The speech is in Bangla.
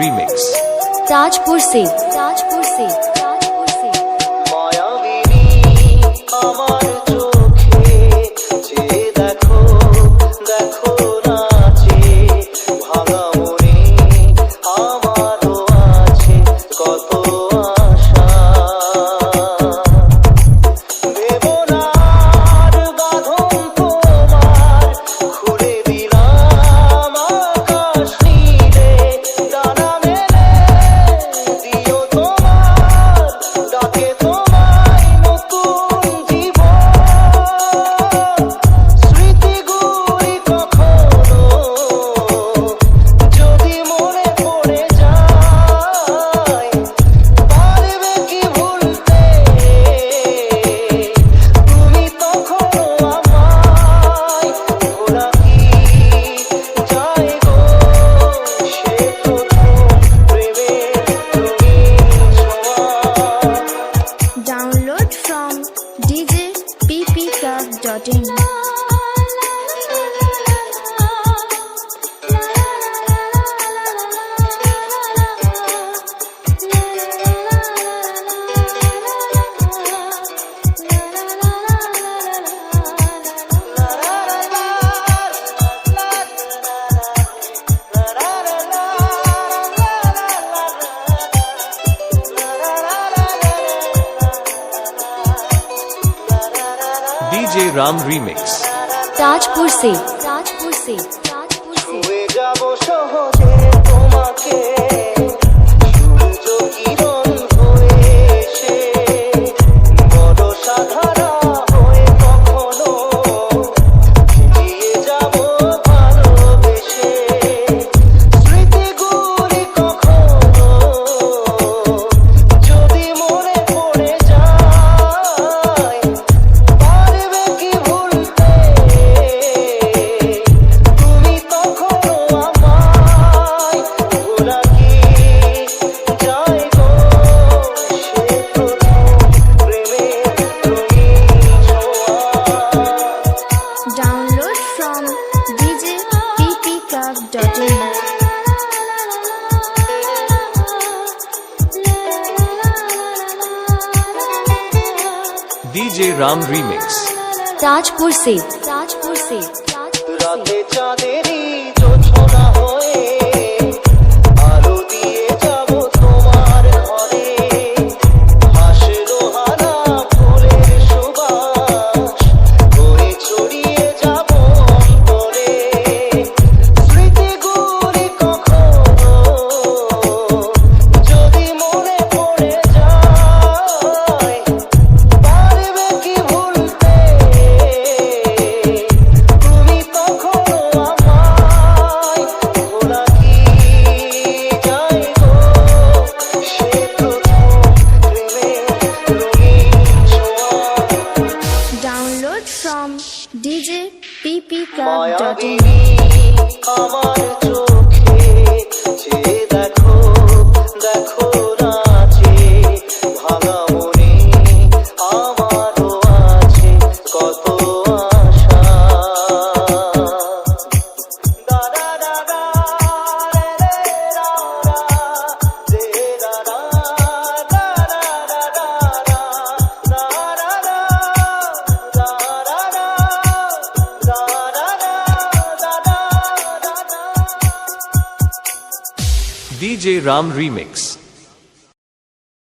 Remix। ताजपुर से মায়াবিনী আমার চোখে চেয়ে দেখো দেখো নাচে ভাঙা মনে আমারও আছে কত আশা দেবনার বাঁধন তোমার খুলে দিলাম আকাশ নীলে ডানা মেলে দিও তোমার ডাকে তোমায় নতুন জীবন স্মৃতিগুলি কখনো যদি মনে পড়ে যায় পারবে কি ভুলতে তুমি তখনো আমায় ভোলা কি যায় গো সে প্রথম প্রেমের রঙিন ছোঁয়া download from djppclub.in। DJ Ram Remix। Tajpur से ছুঁয়ে যাব সহজে তোমাকে সূর্য কিরণ হয়ে এসে বড় সাধারা হয়ে কখনো ভিজিয়ে যাব ভালোবেসে স্মৃতিগুলি কখনো যদি মনে পড়ে যায় পারবে কি ভুলতে তুমি তখনো আমায় ভোলা কি যায় গো সে প্রথম প্রেমের রঙিন ছোঁয়া download from djppclub.in। DJ Ram Remix। Tajpur से রাতে চাঁদেরই জোছনা হয়ে আলো দিয়ে যাব তোমার ঘরে হাসলো হানা ফুলের সুবাস বয়ে ছড়িয়ে যাব অন্তরে স্মৃতিগুলি কখনো যদি মনে পড়ে যায় পারবে কি ভুলতে তুমি তখনো আমায় ভোলা কি যায় গো সে প্রথম প্রেমের রঙিন ছোঁয়া डाउनलोड फ्रॉम djppclub.in। মায়াবিনী আমার চোখে চেয়ে দেখো দেখো নাচে ভাঙা মনে আমারও আছে কত আশা দা দা দা দা রে রে রা রা রে রা রা দা দা দা দা দা রা রা রা দা রা রা দা রা রা দা দা দা দা DJ Ram Remix।